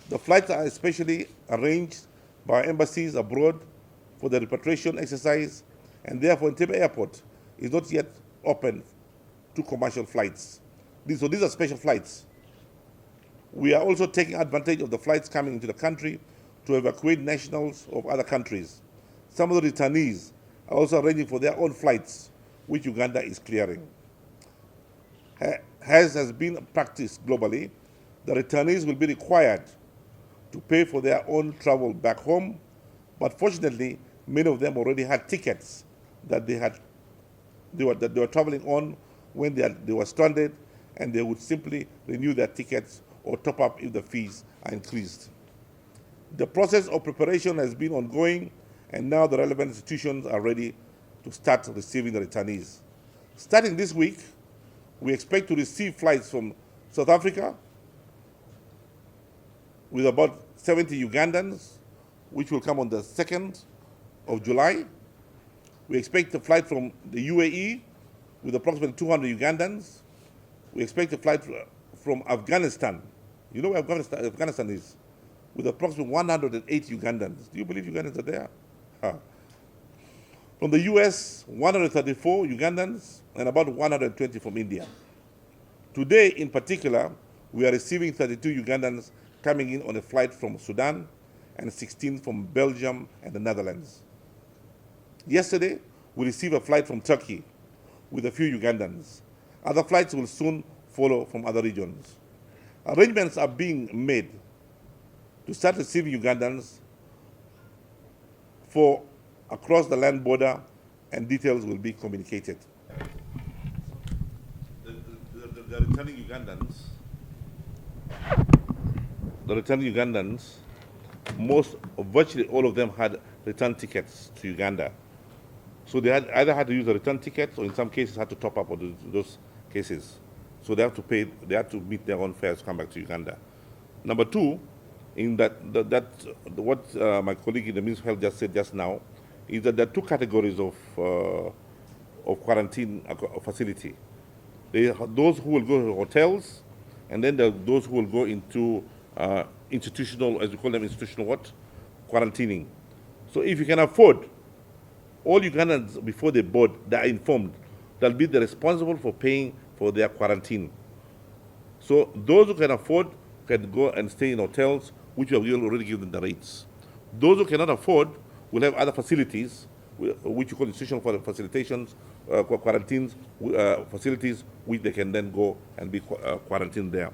The flights are especially arranged by embassies abroad for the repatriation exercise, and therefore Entebbe Airport is not yet open to commercial flights. So these are special flights. We are also taking advantage of the flights coming into the country to evacuate nationals of other countries. Some of the returnees are also arranging for their own flights, which Uganda is clearing. As has been practiced globally, the returnees will be required to pay for their own travel back home, but fortunately, many of them already had tickets that they were traveling on when they were stranded, and they would simply renew their tickets or top up if the fees are increased. The process of preparation has been ongoing, and now the relevant institutions are ready to start receiving the returnees. Starting this week, we expect to receive flights from South Africa with about 70 Ugandans, which will come on the 2nd of July. We expect a flight from the UAE with approximately 200 Ugandans. We expect a flight from Afghanistan. You know where Afghanistan is? With approximately 108 Ugandans. Do you believe Ugandans are there? Huh. From the US, 134 Ugandans and about 120 from India. Today, in particular, we are receiving 32 Ugandans coming in on a flight from Sudan and 16 from Belgium and the Netherlands. Yesterday, we received a flight from Turkey with a few Ugandans. Other flights will soon follow from other regions. Arrangements are being made to start receiving Ugandans for across the land border, and details will be communicated. The returning Ugandans, virtually all of them had return tickets to Uganda. So they either had to use the return tickets or in some cases had to top up on those cases. So they have to pay, they have to meet their own fares to come back to Uganda. Number two, in what my colleague in the Ministry of Health just said just now, is that there are two categories of quarantine facility. Those who will go to hotels, and then there are those who will go into institutional, as we call them, institutional what? Quarantining. So if you can afford, all Ugandans before they board, they are informed. They'll be responsible for paying for their quarantine. So those who can afford can go and stay in hotels, which we have already given the rates. Those who cannot afford will have other facilities, which you call institutional facilitations, quarantines, facilities, which they can then go and be quarantined there.